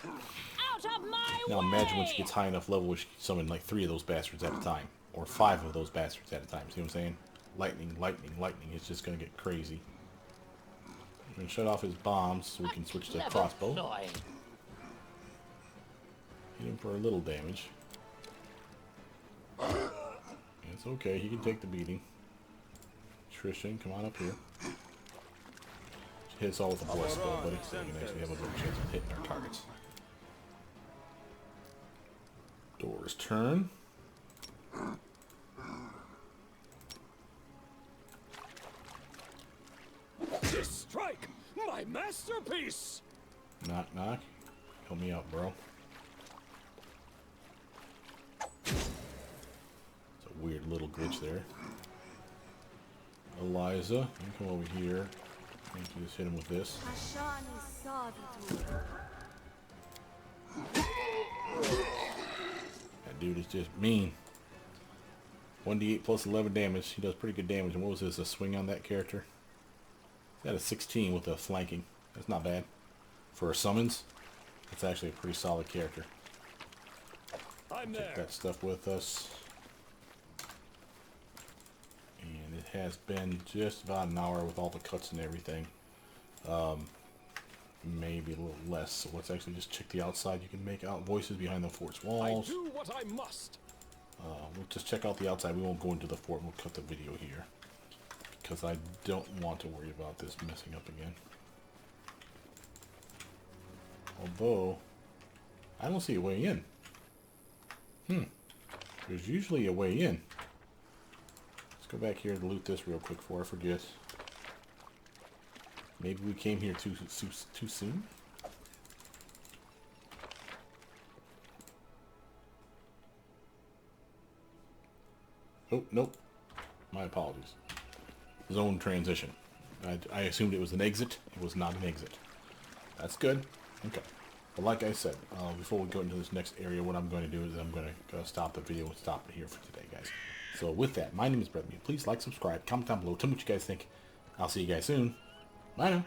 Out of my Now way! imagine when she gets high enough level, she can summon like 3 of those bastards at a time. Or 5 of those bastards at a time. See what I'm saying? Lightning, lightning, lightning. It's just going to get crazy. I'm going to shut off his bombs so we can switch to crossbow. Hit him for a little damage. It's okay, he can take the beating. Tristan, come on up here. Hit us all with a bless spell, buddy, so we can actually have a better chance of hitting our targets. Dora's turn. This strike, my masterpiece. Knock, knock. Help me out, bro. It's a weird little glitch there. Eliza, you come over here. You can just hit him with this. That dude is just mean. 1d8 plus 11 damage. He does pretty good damage. And what was this? A swing on that character? That is 16 with a flanking. That's not bad. For a summons, that's actually a pretty solid character. I'm Take there. that stuff with us. And it has been just about an hour with all the cuts and everything. Maybe a little less. So let's actually just check the outside. You can make out voices behind the fort's I walls. do what I must. We'll just check out the outside. We won't go into the fort. We'll cut the video here. Because I don't want to worry about this messing up again. Although, I don't see a way in. There's usually a way in. Let's go back here and loot this real quick before I forget. Maybe we came here too soon? Oh, nope. My apologies. Zone transition. I assumed it was an exit. It was not an exit. That's good. Okay. But like I said, before we go into this next area, what I'm going to do is I'm going to stop the video and stop it here for today, guys. So with that, my name is Brett. Please like, subscribe, comment down below. Tell me what you guys think. I'll see you guys soon. Bye now.